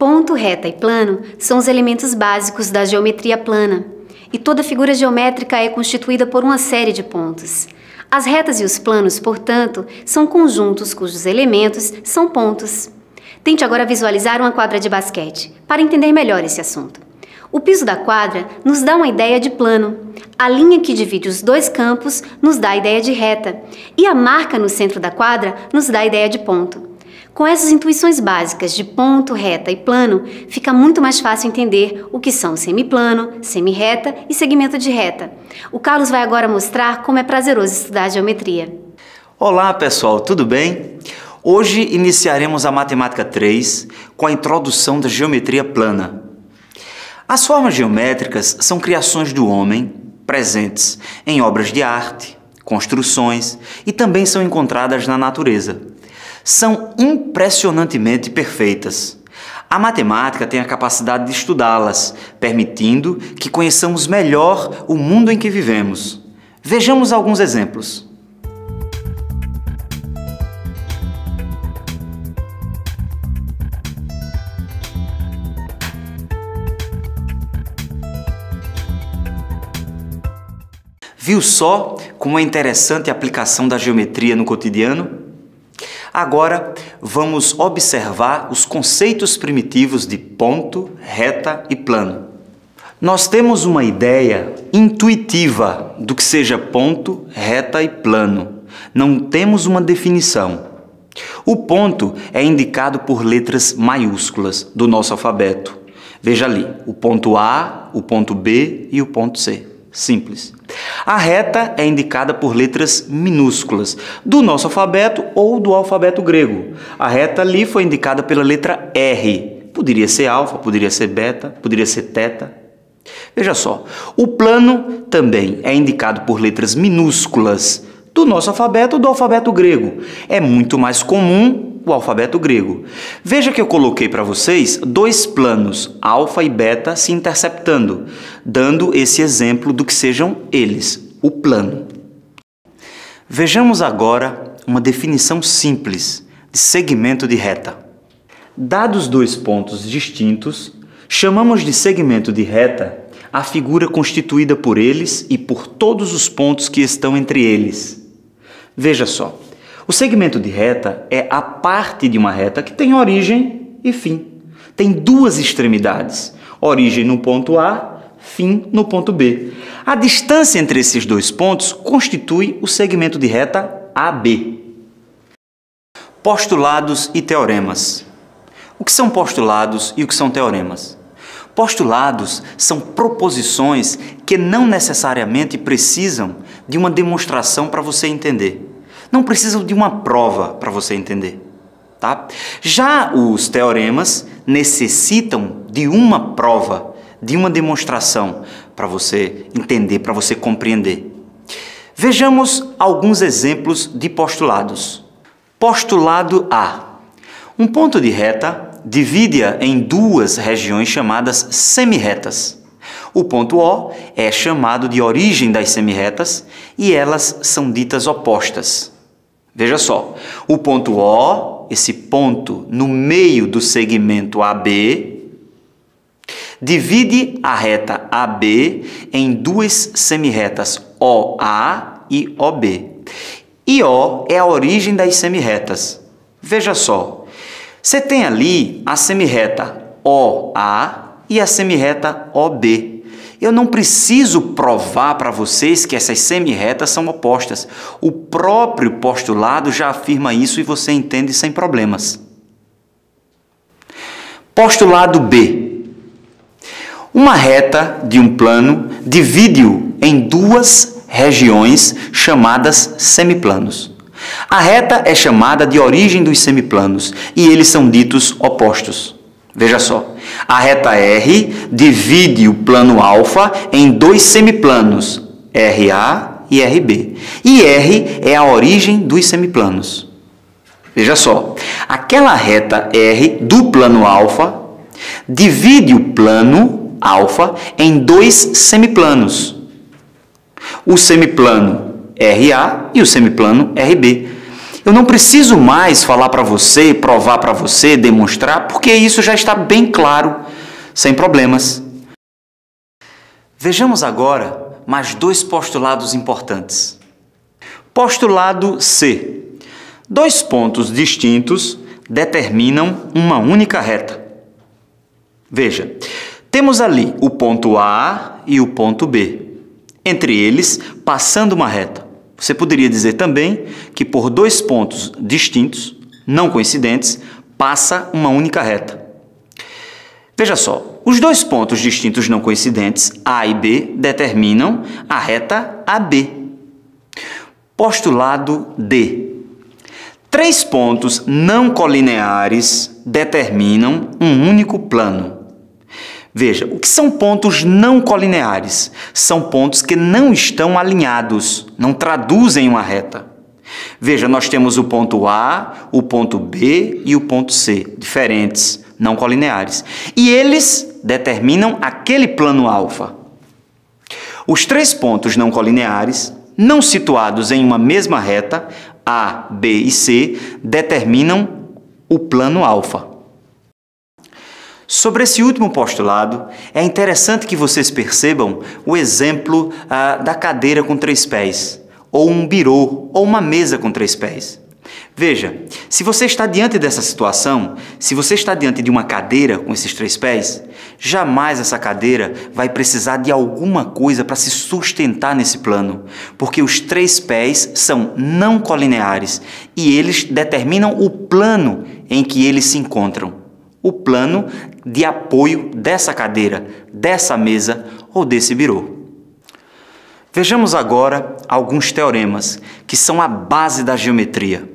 Ponto, reta e plano são os elementos básicos da geometria plana, e toda figura geométrica é constituída por uma série de pontos. As retas e os planos, portanto, são conjuntos cujos elementos são pontos. Tente agora visualizar uma quadra de basquete, para entender melhor esse assunto. O piso da quadra nos dá uma ideia de plano, a linha que divide os dois campos nos dá a ideia de reta, e a marca no centro da quadra nos dá a ideia de ponto. Com essas intuições básicas de ponto, reta e plano, fica muito mais fácil entender o que são semiplano, semirreta e segmento de reta. O Carlos vai agora mostrar como é prazeroso estudar geometria. Olá pessoal, tudo bem? Hoje iniciaremos a Matemática 3 com a introdução da geometria plana. As formas geométricas são criações do homem, presentes em obras de arte, construções e também são encontradas na natureza. São impressionantemente perfeitas. A matemática tem a capacidade de estudá-las, permitindo que conheçamos melhor o mundo em que vivemos. Vejamos alguns exemplos. Viu só como é interessante a aplicação da geometria no cotidiano? Agora, vamos observar os conceitos primitivos de ponto, reta e plano. Nós temos uma ideia intuitiva do que seja ponto, reta e plano. Não temos uma definição. O ponto é indicado por letras maiúsculas do nosso alfabeto. Veja ali, o ponto A, o ponto B e o ponto C. Simples. A reta é indicada por letras minúsculas do nosso alfabeto ou do alfabeto grego. A reta ali foi indicada pela letra R. Poderia ser alfa, poderia ser beta, poderia ser teta. Veja só, o plano também é indicado por letras minúsculas do nosso alfabeto ou do alfabeto grego. É muito mais comum o alfabeto grego. Veja que eu coloquei para vocês dois planos, alfa e beta, se interceptando, dando esse exemplo do que sejam eles, o plano. Vejamos agora uma definição simples de segmento de reta. Dados dois pontos distintos, chamamos de segmento de reta a figura constituída por eles e por todos os pontos que estão entre eles. Veja só. O segmento de reta é a parte de uma reta que tem origem e fim. Tem duas extremidades, origem no ponto A, fim no ponto B. A distância entre esses dois pontos constitui o segmento de reta AB. Postulados e teoremas. O que são postulados e o que são teoremas? Postulados são proposições que não necessariamente precisam de uma demonstração para você entender. Não precisam de uma prova para você entender, tá? Já os teoremas necessitam de uma prova, de uma demonstração para você entender, para você compreender. Vejamos alguns exemplos de postulados. Postulado A. Um ponto de reta divide-a em duas regiões chamadas semirretas. O ponto O é chamado de origem das semirretas e elas são ditas opostas. Veja só, o ponto O, esse ponto no meio do segmento AB, divide a reta AB em duas semirretas OA e OB. E O é a origem das semirretas. Veja só, você tem ali a semirreta OA e a semirreta OB. Eu não preciso provar para vocês que essas semirretas são opostas. O próprio postulado já afirma isso e você entende sem problemas. Postulado B. Uma reta de um plano divide-o em duas regiões chamadas semiplanos. A reta é chamada de origem dos semiplanos e eles são ditos opostos. Veja só, a reta R divide o plano alfa em dois semiplanos, RA e RB. E R é a origem dos semiplanos. Veja só, aquela reta R do plano alfa divide o plano alfa em dois semiplanos. O semiplano RA e o semiplano RB. Eu não preciso mais falar para você, provar para você, demonstrar, porque isso já está bem claro, sem problemas. Vejamos agora mais dois postulados importantes. Postulado C. Dois pontos distintos determinam uma única reta. Veja, temos ali o ponto A e o ponto B. Entre eles, passando uma reta. Você poderia dizer também que por dois pontos distintos, não coincidentes, passa uma única reta. Veja só, os dois pontos distintos não coincidentes, A e B, determinam a reta AB. Postulado D. Três pontos não colineares determinam um único plano. Veja, o que são pontos não colineares? São pontos que não estão alinhados, não traduzem uma reta. Veja, nós temos o ponto A, o ponto B e o ponto C, diferentes, não colineares. E eles determinam aquele plano alfa. Os três pontos não colineares, não situados em uma mesma reta, A, B e C, determinam o plano alfa. Sobre esse último postulado, é interessante que vocês percebam o exemplo da cadeira com três pés, ou um birô, ou uma mesa com três pés. Veja, se você está diante dessa situação, se você está diante de uma cadeira com esses três pés, jamais essa cadeira vai precisar de alguma coisa para se sustentar nesse plano, porque os três pés são não colineares e eles determinam o plano em que eles se encontram. O plano de apoio dessa cadeira, dessa mesa ou desse birô. Vejamos agora alguns teoremas que são a base da geometria.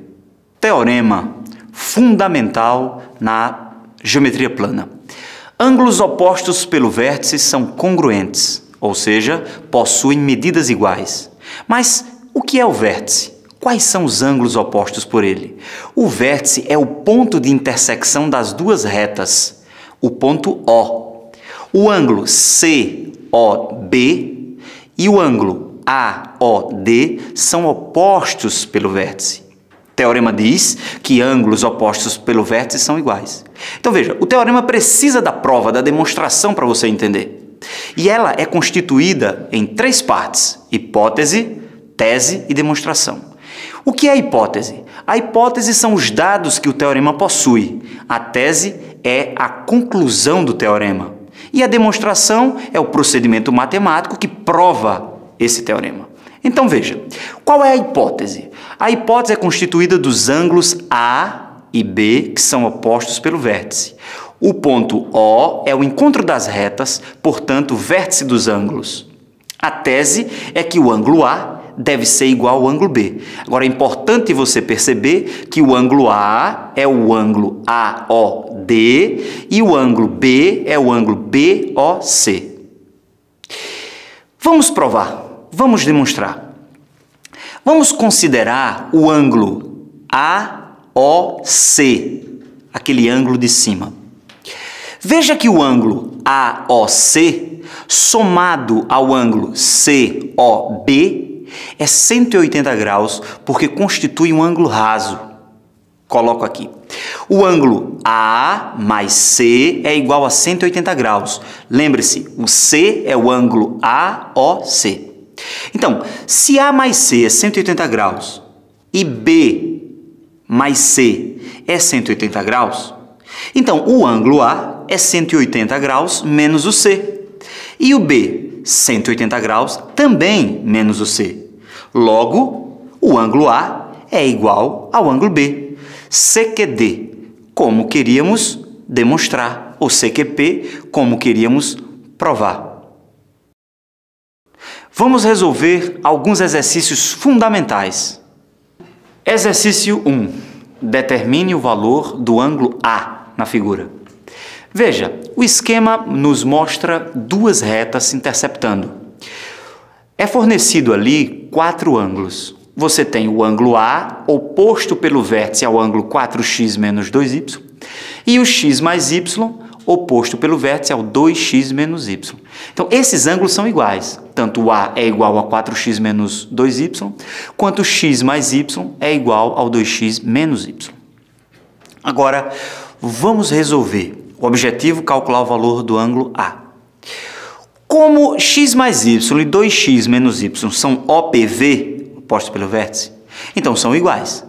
Teorema fundamental na geometria plana. Ângulos opostos pelo vértice são congruentes, ou seja, possuem medidas iguais. Mas o que é o vértice? Quais são os ângulos opostos por ele? O vértice é o ponto de intersecção das duas retas, o ponto O. O ângulo COB e o ângulo AOD são opostos pelo vértice. O teorema diz que ângulos opostos pelo vértice são iguais. Então veja, o teorema precisa da prova, da demonstração para você entender. E ela é constituída em três partes: hipótese, tese e demonstração. O que é a hipótese? A hipótese são os dados que o teorema possui. A tese é a conclusão do teorema. E a demonstração é o procedimento matemático que prova esse teorema. Então veja, qual é a hipótese? A hipótese é constituída dos ângulos A e B, que são opostos pelo vértice. O ponto O é o encontro das retas, portanto, vértice dos ângulos. A tese é que o ângulo A deve ser igual ao ângulo B. Agora, é importante você perceber que o ângulo A é o ângulo AOD e o ângulo B é o ângulo BOC. Vamos provar, vamos demonstrar. Vamos considerar o ângulo AOC, aquele ângulo de cima. Veja que o ângulo AOC, somado ao ângulo COB, é 180 graus, porque constitui um ângulo raso. Coloco aqui. O ângulo A mais C é igual a 180 graus. Lembre-se, o C é o ângulo AOC. Então, se A mais C é 180 graus e B mais C é 180 graus, então o ângulo A é 180 graus menos o C. E o B, 180 graus, também menos o C. Logo, o ângulo A é igual ao ângulo B. CQD, como queríamos demonstrar, ou CQP, como queríamos provar. Vamos resolver alguns exercícios fundamentais. Exercício 1. Determine o valor do ângulo A na figura. Veja, o esquema nos mostra duas retas se interceptando. É fornecido ali 4 ângulos. Você tem o ângulo A, oposto pelo vértice ao ângulo 4x menos 2y, e o x mais y, oposto pelo vértice ao 2x menos y. Então, esses ângulos são iguais. Tanto o A é igual a 4x menos 2y, quanto x mais y é igual ao 2x menos y. Agora, vamos resolver. O objetivo, calcular o valor do ângulo A. Como x mais y e 2x menos y são OPV, opostos pelo vértice, então são iguais.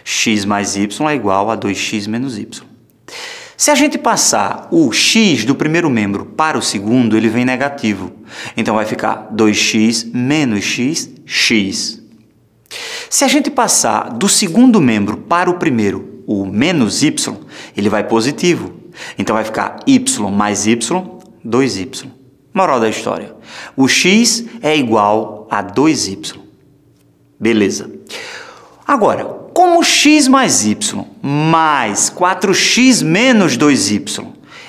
X mais y é igual a 2x menos y. Se a gente passar o x do primeiro membro para o segundo, ele vem negativo. Então vai ficar 2x menos x, x. Se a gente passar do segundo membro para o primeiro, o menos y, ele vai positivo. Então vai ficar y mais y, 2y. Moral da história. O x é igual a 2y. Beleza. Agora, como x mais y mais 4x menos 2y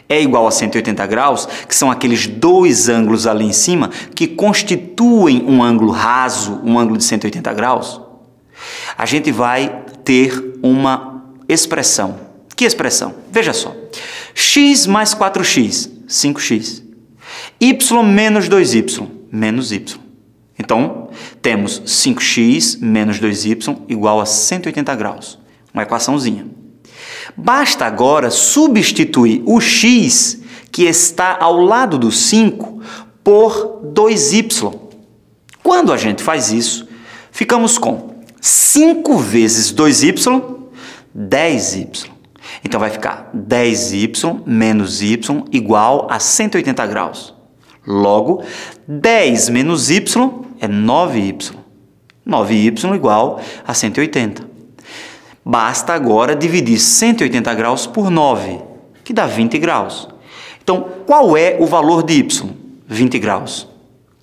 é igual a 180 graus, que são aqueles dois ângulos ali em cima que constituem um ângulo raso, um ângulo de 180 graus, a gente vai ter uma expressão. Que expressão? Veja só. X mais 4x, 5x. Y menos 2y, menos y. Então, temos 5x menos 2y igual a 180 graus. Uma equaçãozinha. Basta agora substituir o x, que está ao lado do 5, por 2y. Quando a gente faz isso, ficamos com 5 vezes 2y, 10y. Então, vai ficar 10y menos y igual a 180 graus. Logo, 10 menos y é 9y. 9y igual a 180. Basta agora dividir 180 graus por 9, que dá 20 graus. Então, qual é o valor de y? 20 graus.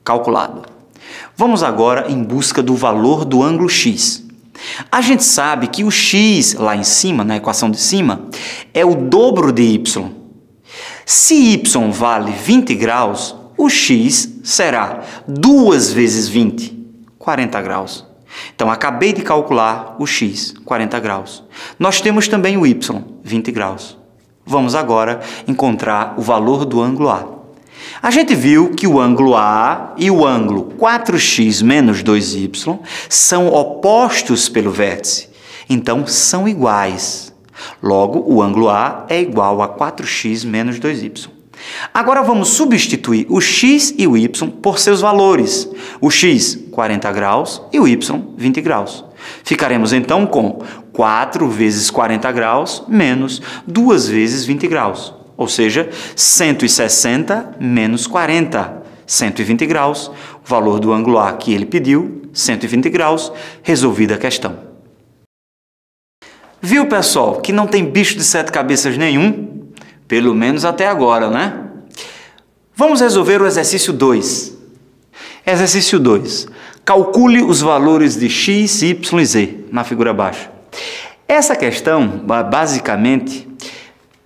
Calculado. Vamos agora em busca do valor do ângulo x. A gente sabe que o x, lá em cima, na equação de cima, é o dobro de y. Se y vale 20 graus, o x será 2 vezes 20, 40 graus. Então, acabei de calcular o x, 40 graus. Nós temos também o y, 20 graus. Vamos agora encontrar o valor do ângulo A. A gente viu que o ângulo A e o ângulo 4x menos 2y são opostos pelo vértice. Então, são iguais. Logo, o ângulo A é igual a 4x menos 2y. Agora vamos substituir o x e o y por seus valores. O x, 40 graus, e o y, 20 graus. Ficaremos então com 4 vezes 40 graus menos 2 vezes 20 graus. Ou seja, 160 menos 40, 120 graus. O valor do ângulo A que ele pediu, 120 graus. Resolvida a questão. Viu, pessoal, que não tem bicho de 7 cabeças nenhum? Pelo menos até agora, né? Vamos resolver o exercício 2. Exercício 2. Calcule os valores de x, y e z na figura abaixo. Essa questão, basicamente,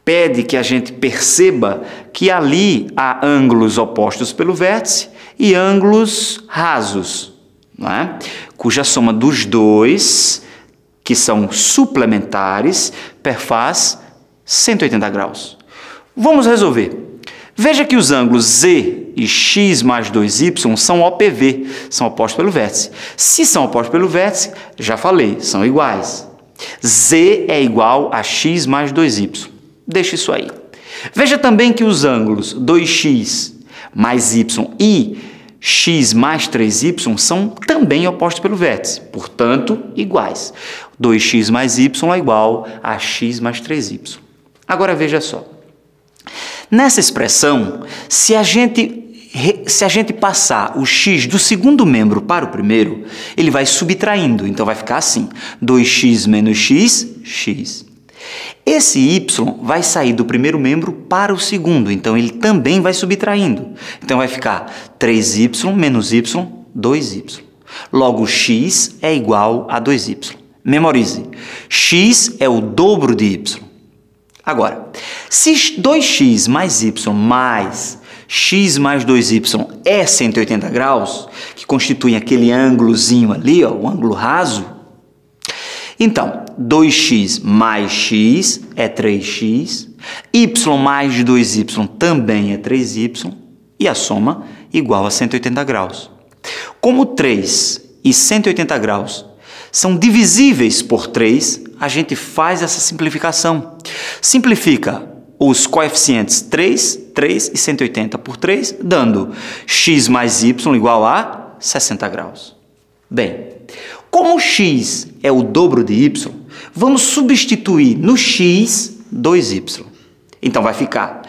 pede que a gente perceba que ali há ângulos opostos pelo vértice e ângulos rasos, não é? Cuja soma dos dois, que são suplementares, perfaz 180 graus. Vamos resolver. Veja que os ângulos z e x mais 2y são OPV, são opostos pelo vértice. Se são opostos pelo vértice, já falei, são iguais. Z é igual a x mais 2y. Deixa isso aí. Veja também que os ângulos 2x mais y e x mais 3y são também opostos pelo vértice, portanto, iguais. 2x mais y é igual a x mais 3y. Agora veja só. Nessa expressão, se a gente passar o x do segundo membro para o primeiro, ele vai subtraindo, então vai ficar assim, 2x menos x, x. Esse y vai sair do primeiro membro para o segundo, então ele também vai subtraindo. Então vai ficar 3y menos y, 2y. Logo, x é igual a 2y. Memorize, x é o dobro de y. Agora, se 2x mais y mais x mais 2y é 180 graus, que constitui aquele ângulozinho ali, ó, o ângulo raso, então, 2x mais x é 3x, y mais 2y também é 3y, e a soma igual a 180 graus. Como 3 e 180 graus são divisíveis por 3, a gente faz essa simplificação. Simplifica os coeficientes 3, 3 e 180 por 3, dando x mais y igual a 60 graus. Bem, como x é o dobro de y, vamos substituir no x 2y. Então vai ficar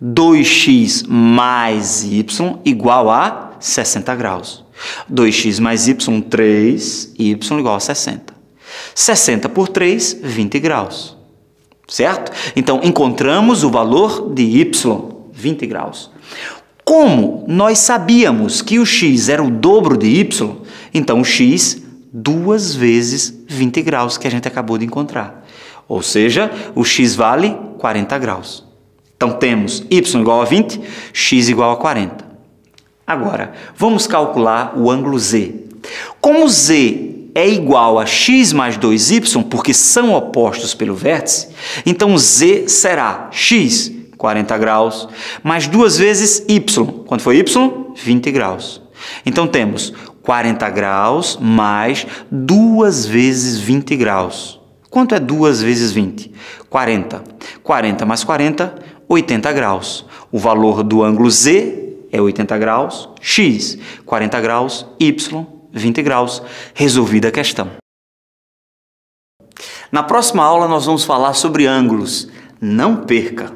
2x mais y igual a 60 graus. 2x mais y, 3y igual a 60. 60 por 3, 20 graus. Certo? Então, encontramos o valor de y, 20 graus. Como nós sabíamos que o x era o dobro de y, então o x 2 vezes 20 graus que a gente acabou de encontrar. Ou seja, o x vale 40 graus. Então, temos y igual a 20, x igual a 40. Agora, vamos calcular o ângulo Z. Como Z é igual a x mais 2y, porque são opostos pelo vértice, então Z será x, 40 graus, mais 2 vezes y. Quanto foi y? 20 graus. Então, temos 40 graus mais 2 vezes 20 graus. Quanto é 2 vezes 20? 40. 40 mais 40, 80 graus. O valor do ângulo Z é 80 graus, x, 40 graus, y, 20 graus. Resolvida a questão. Na próxima aula nós vamos falar sobre ângulos. Não perca!